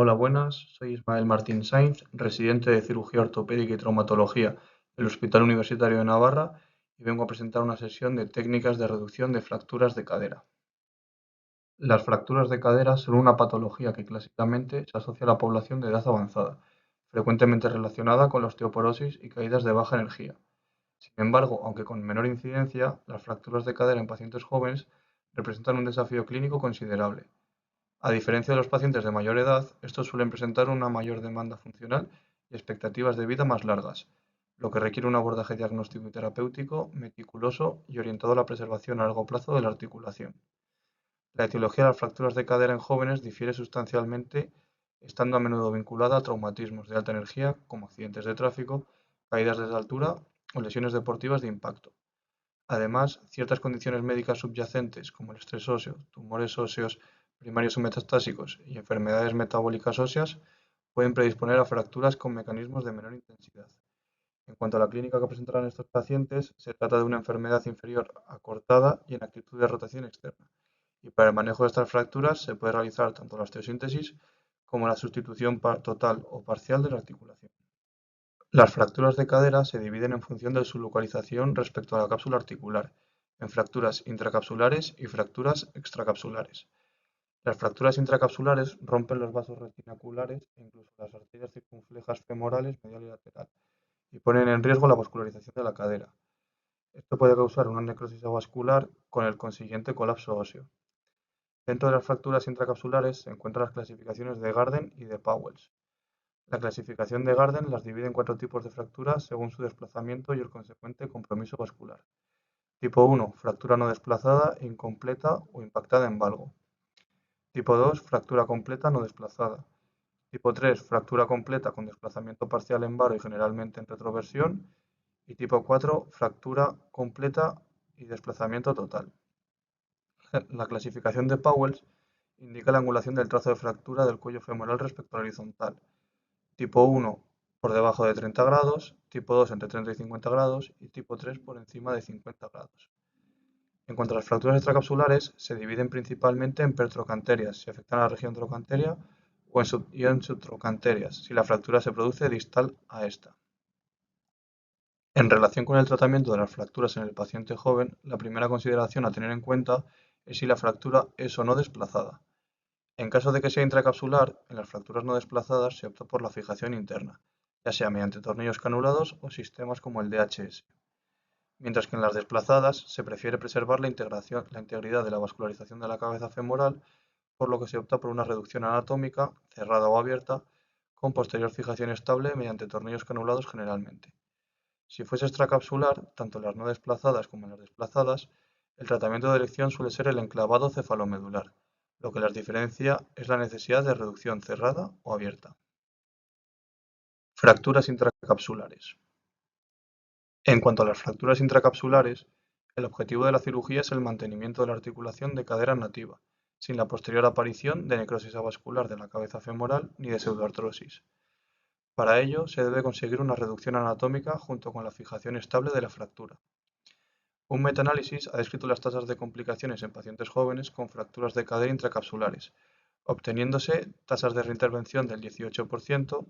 Hola, buenas. Soy Ismael Martín Sainz, residente de Cirugía Ortopédica y Traumatología del Hospital Universitario de Navarra y vengo a presentar una sesión de técnicas de reducción de fracturas de cadera. Las fracturas de cadera son una patología que clásicamente se asocia a la población de edad avanzada, frecuentemente relacionada con la osteoporosis y caídas de baja energía. Sin embargo, aunque con menor incidencia, las fracturas de cadera en pacientes jóvenes representan un desafío clínico considerable. A diferencia de los pacientes de mayor edad, estos suelen presentar una mayor demanda funcional y expectativas de vida más largas, lo que requiere un abordaje diagnóstico y terapéutico meticuloso y orientado a la preservación a largo plazo de la articulación. La etiología de las fracturas de cadera en jóvenes difiere sustancialmente, estando a menudo vinculada a traumatismos de alta energía, como accidentes de tráfico, caídas desde altura o lesiones deportivas de impacto. Además, ciertas condiciones médicas subyacentes, como el estrés óseo, tumores óseos primarios o metastásicos y enfermedades metabólicas óseas, pueden predisponer a fracturas con mecanismos de menor intensidad. En cuanto a la clínica que presentarán estos pacientes, se trata de una enfermedad inferior acortada y en actitud de rotación externa. Y para el manejo de estas fracturas se puede realizar tanto la osteosíntesis como la sustitución total o parcial de la articulación. Las fracturas de cadera se dividen en función de su localización respecto a la cápsula articular, en fracturas intracapsulares y fracturas extracapsulares. Las fracturas intracapsulares rompen los vasos retinaculares e incluso las arterias circunflejas femorales medial y lateral, y ponen en riesgo la vascularización de la cadera. Esto puede causar una necrosis avascular con el consiguiente colapso óseo. Dentro de las fracturas intracapsulares se encuentran las clasificaciones de Garden y de Pauwels. La clasificación de Garden las divide en 4 tipos de fracturas según su desplazamiento y el consecuente compromiso vascular. Tipo 1, fractura no desplazada, incompleta o impactada en valgo. Tipo 2, fractura completa no desplazada. Tipo 3, fractura completa con desplazamiento parcial en varo y generalmente en retroversión. Y tipo 4, fractura completa y desplazamiento total. La clasificación de Pauwels indica la angulación del trazo de fractura del cuello femoral respecto al horizontal. Tipo 1 por debajo de 30 grados, tipo 2 entre 30 y 50 grados y tipo 3 por encima de 50 grados. En cuanto a las fracturas extracapsulares, se dividen principalmente en pertrocanterias, si afectan a la región trocanteria, y en subtrocanterias, si la fractura se produce distal a esta. En relación con el tratamiento de las fracturas en el paciente joven, la primera consideración a tener en cuenta es si la fractura es o no desplazada. En caso de que sea intracapsular, en las fracturas no desplazadas se opta por la fijación interna, ya sea mediante tornillos canulados o sistemas como el DHS. Mientras que en las desplazadas se prefiere preservar la integridad de la vascularización de la cabeza femoral, por lo que se opta por una reducción anatómica, cerrada o abierta, con posterior fijación estable mediante tornillos canulados generalmente. Si fuese extracapsular, tanto en las no desplazadas como en las desplazadas, el tratamiento de elección suele ser el enclavado cefalomedular. Lo que las diferencia es la necesidad de reducción cerrada o abierta. Fracturas intracapsulares. En cuanto a las fracturas intracapsulares, el objetivo de la cirugía es el mantenimiento de la articulación de cadera nativa, sin la posterior aparición de necrosis avascular de la cabeza femoral ni de pseudoartrosis. Para ello, se debe conseguir una reducción anatómica junto con la fijación estable de la fractura. Un metaanálisis ha descrito las tasas de complicaciones en pacientes jóvenes con fracturas de cadera intracapsulares, obteniéndose tasas de reintervención del 18%,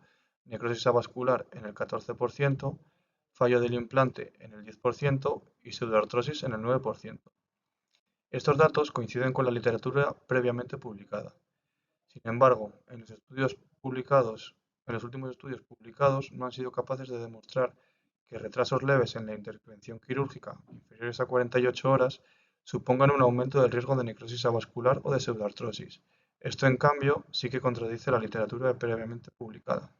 necrosis avascular en el 14%, fallo del implante en el 10% y pseudoartrosis en el 9%. Estos datos coinciden con la literatura previamente publicada. Sin embargo, en los últimos estudios publicados no han sido capaces de demostrar que retrasos leves en la intervención quirúrgica inferiores a 48 horas supongan un aumento del riesgo de necrosis avascular o de pseudoartrosis. Esto, en cambio, sí que contradice la literatura previamente publicada.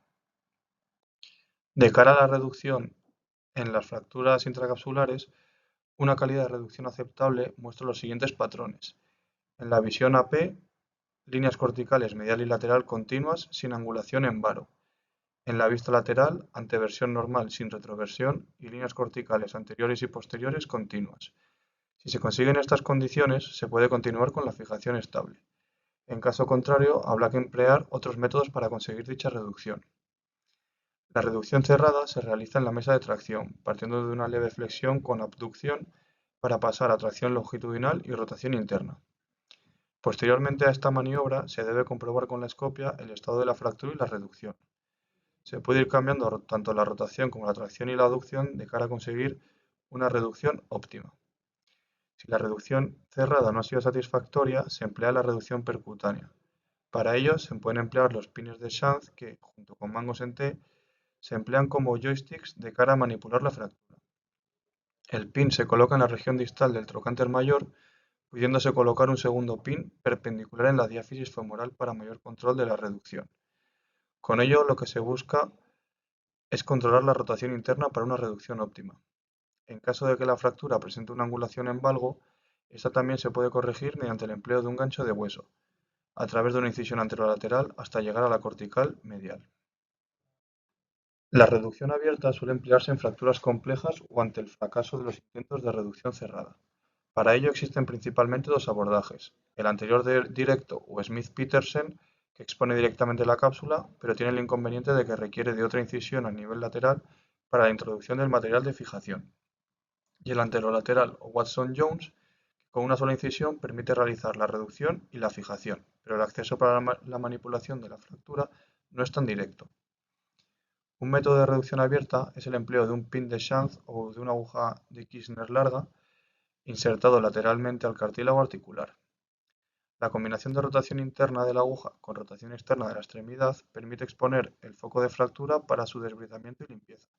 De cara a la reducción en las fracturas intracapsulares, una calidad de reducción aceptable muestra los siguientes patrones. En la visión AP, líneas corticales medial y lateral continuas sin angulación en varo. En la vista lateral, anteversión normal sin retroversión y líneas corticales anteriores y posteriores continuas. Si se consiguen estas condiciones, se puede continuar con la fijación estable. En caso contrario, habrá que emplear otros métodos para conseguir dicha reducción. La reducción cerrada se realiza en la mesa de tracción, partiendo de una leve flexión con abducción para pasar a tracción longitudinal y rotación interna. Posteriormente a esta maniobra se debe comprobar con la escopia el estado de la fractura y la reducción. Se puede ir cambiando tanto la rotación como la tracción y la aducción de cara a conseguir una reducción óptima. Si la reducción cerrada no ha sido satisfactoria, se emplea la reducción percutánea. Para ello se pueden emplear los pines de Shanz que, junto con mangos en T, se emplean como joysticks de cara a manipular la fractura. El pin se coloca en la región distal del trocánter mayor, pudiéndose colocar un segundo pin perpendicular en la diáfisis femoral para mayor control de la reducción. Con ello lo que se busca es controlar la rotación interna para una reducción óptima. En caso de que la fractura presente una angulación en valgo, esta también se puede corregir mediante el empleo de un gancho de hueso, a través de una incisión anterolateral hasta llegar a la cortical medial. La reducción abierta suele emplearse en fracturas complejas o ante el fracaso de los intentos de reducción cerrada. Para ello existen principalmente dos abordajes: el anterior directo o Smith-Petersen, que expone directamente la cápsula, pero tiene el inconveniente de que requiere de otra incisión a nivel lateral para la introducción del material de fijación, y el anterolateral o Watson-Jones, que con una sola incisión permite realizar la reducción y la fijación, pero el acceso para la manipulación de la fractura no es tan directo. Un método de reducción abierta es el empleo de un pin de Shanz o de una aguja de Kirchner larga insertado lateralmente al cartílago articular. La combinación de rotación interna de la aguja con rotación externa de la extremidad permite exponer el foco de fractura para su desbridamiento y limpieza.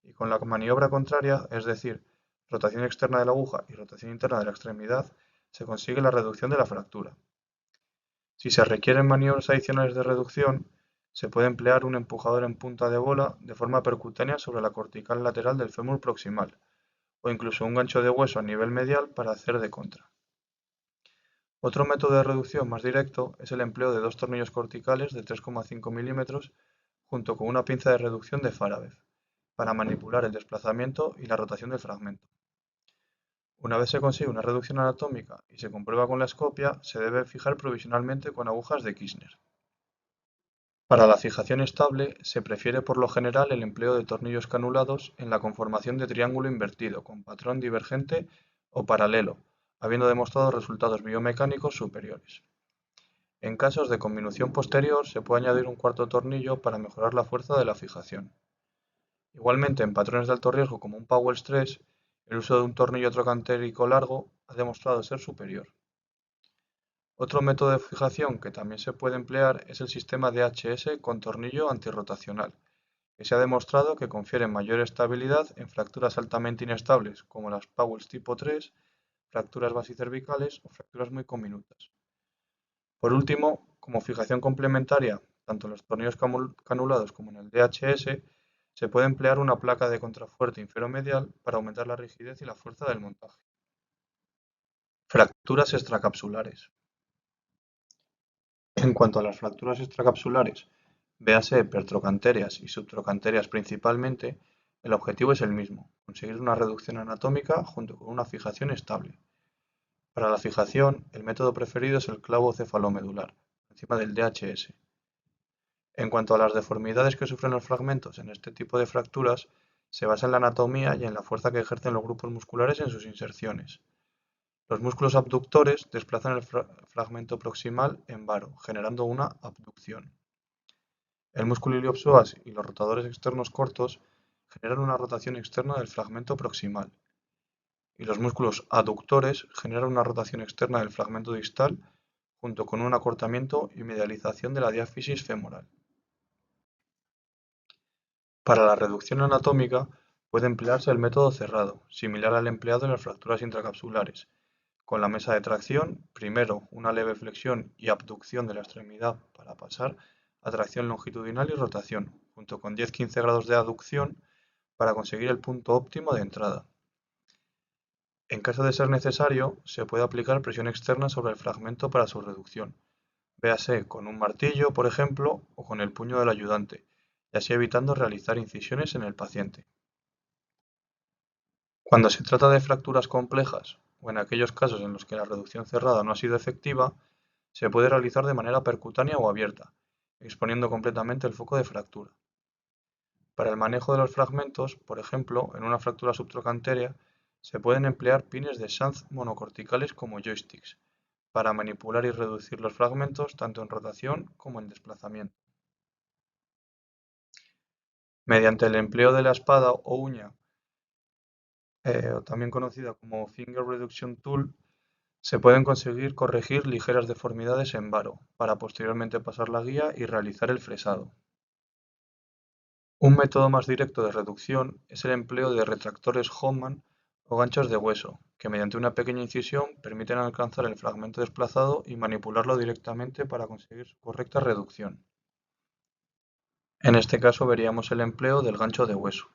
Y con la maniobra contraria, es decir, rotación externa de la aguja y rotación interna de la extremidad, se consigue la reducción de la fractura. Si se requieren maniobras adicionales de reducción, se puede emplear un empujador en punta de bola de forma percutánea sobre la cortical lateral del fémur proximal, o incluso un gancho de hueso a nivel medial para hacer de contra. Otro método de reducción más directo es el empleo de dos tornillos corticales de 3,5 mm junto con una pinza de reducción de Farabev para manipular el desplazamiento y la rotación del fragmento. Una vez se consigue una reducción anatómica y se comprueba con la escopia, se debe fijar provisionalmente con agujas de Kirchner. Para la fijación estable, se prefiere por lo general el empleo de tornillos canulados en la conformación de triángulo invertido con patrón divergente o paralelo, habiendo demostrado resultados biomecánicos superiores. En casos de conminución posterior, se puede añadir un cuarto tornillo para mejorar la fuerza de la fijación. Igualmente, en patrones de alto riesgo como un Powell 3, el uso de un tornillo trocantérico largo ha demostrado ser superior. Otro método de fijación que también se puede emplear es el sistema DHS con tornillo antirrotacional, que se ha demostrado que confiere mayor estabilidad en fracturas altamente inestables como las Powell tipo 3, fracturas basicervicales o fracturas muy conminutas. Por último, como fijación complementaria, tanto en los tornillos canulados como en el DHS, se puede emplear una placa de contrafuerte inferomedial para aumentar la rigidez y la fuerza del montaje. Fracturas extracapsulares. En cuanto a las fracturas extracapsulares, véase pertrocanteras y subtrocanteras principalmente, el objetivo es el mismo: conseguir una reducción anatómica junto con una fijación estable. Para la fijación, el método preferido es el clavo cefalomedular, encima del DHS. En cuanto a las deformidades que sufren los fragmentos en este tipo de fracturas, se basa en la anatomía y en la fuerza que ejercen los grupos musculares en sus inserciones. Los músculos abductores desplazan el fragmento proximal en varo, generando una abducción. El músculo iliopsoas y los rotadores externos cortos generan una rotación externa del fragmento proximal, y los músculos aductores generan una rotación externa del fragmento distal junto con un acortamiento y medialización de la diáfisis femoral. Para la reducción anatómica puede emplearse el método cerrado, similar al empleado en las fracturas intracapsulares, con la mesa de tracción, primero una leve flexión y abducción de la extremidad para pasar a tracción longitudinal y rotación, junto con 10-15 grados de aducción para conseguir el punto óptimo de entrada. En caso de ser necesario, se puede aplicar presión externa sobre el fragmento para su reducción, véase con un martillo, por ejemplo, o con el puño del ayudante, y así evitando realizar incisiones en el paciente. Cuando se trata de fracturas complejas, o en aquellos casos en los que la reducción cerrada no ha sido efectiva, se puede realizar de manera percutánea o abierta, exponiendo completamente el foco de fractura. Para el manejo de los fragmentos, por ejemplo, en una fractura subtrochantea, se pueden emplear pines de Shanz monocorticales como joysticks, para manipular y reducir los fragmentos tanto en rotación como en desplazamiento. Mediante el empleo de la espada o uña, también conocida como Finger Reduction Tool, se pueden conseguir corregir ligeras deformidades en varo, para posteriormente pasar la guía y realizar el fresado. Un método más directo de reducción es el empleo de retractores Hohmann o ganchos de hueso, que mediante una pequeña incisión permiten alcanzar el fragmento desplazado y manipularlo directamente para conseguir su correcta reducción. En este caso veríamos el empleo del gancho de hueso.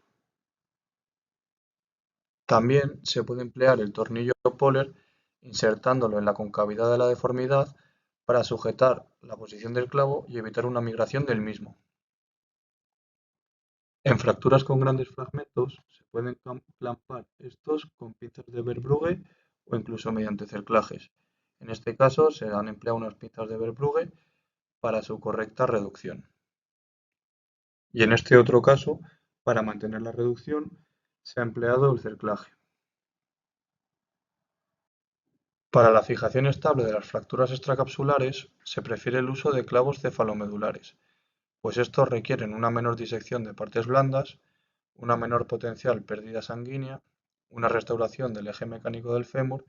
También se puede emplear el tornillo Poller insertándolo en la concavidad de la deformidad para sujetar la posición del clavo y evitar una migración del mismo. En fracturas con grandes fragmentos se pueden clampar estos con pinzas de Verbrugge o incluso mediante cerclajes. En este caso se han empleado unas pinzas de Verbrugge para su correcta reducción. Y en este otro caso, para mantener la reducción, se ha empleado el cerclaje. Para la fijación estable de las fracturas extracapsulares se prefiere el uso de clavos cefalomedulares, pues estos requieren una menor disección de partes blandas, una menor potencial pérdida sanguínea, una restauración del eje mecánico del fémur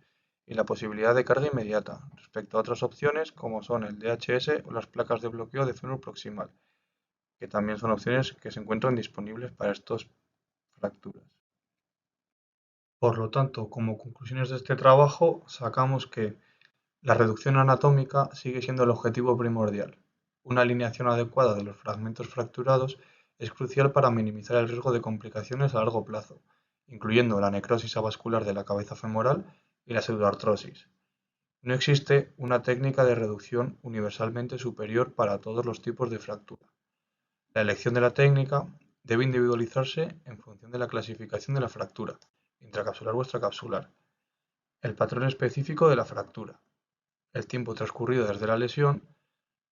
y la posibilidad de carga inmediata, respecto a otras opciones como son el DHS o las placas de bloqueo de fémur proximal, que también son opciones que se encuentran disponibles para estas fracturas. Por lo tanto, como conclusiones de este trabajo, sacamos que la reducción anatómica sigue siendo el objetivo primordial. Una alineación adecuada de los fragmentos fracturados es crucial para minimizar el riesgo de complicaciones a largo plazo, incluyendo la necrosis avascular de la cabeza femoral y la pseudoartrosis. No existe una técnica de reducción universalmente superior para todos los tipos de fractura. La elección de la técnica debe individualizarse en función de la clasificación de la fractura, intracapsular o extracapsular, el patrón específico de la fractura, el tiempo transcurrido desde la lesión,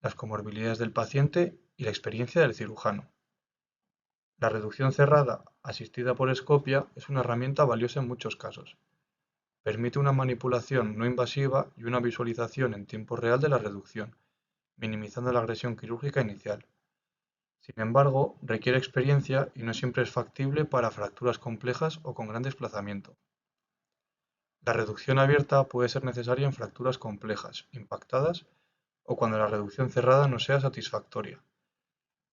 las comorbilidades del paciente y la experiencia del cirujano. La reducción cerrada asistida por escopia es una herramienta valiosa en muchos casos. Permite una manipulación no invasiva y una visualización en tiempo real de la reducción, minimizando la agresión quirúrgica inicial. Sin embargo, requiere experiencia y no siempre es factible para fracturas complejas o con gran desplazamiento. La reducción abierta puede ser necesaria en fracturas complejas, impactadas o cuando la reducción cerrada no sea satisfactoria.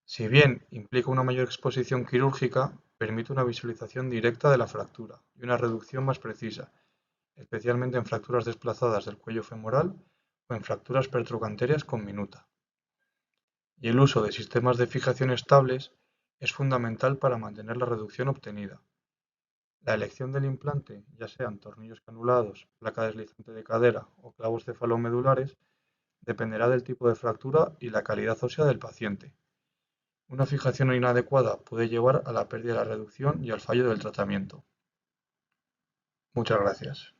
Si bien implica una mayor exposición quirúrgica, permite una visualización directa de la fractura y una reducción más precisa, especialmente en fracturas desplazadas del cuello femoral o en fracturas pertrocantérias con minuta. Y el uso de sistemas de fijación estables es fundamental para mantener la reducción obtenida. La elección del implante, ya sean tornillos canulados, placa deslizante de cadera o clavos cefalomedulares, dependerá del tipo de fractura y la calidad ósea del paciente. Una fijación inadecuada puede llevar a la pérdida de la reducción y al fallo del tratamiento. Muchas gracias.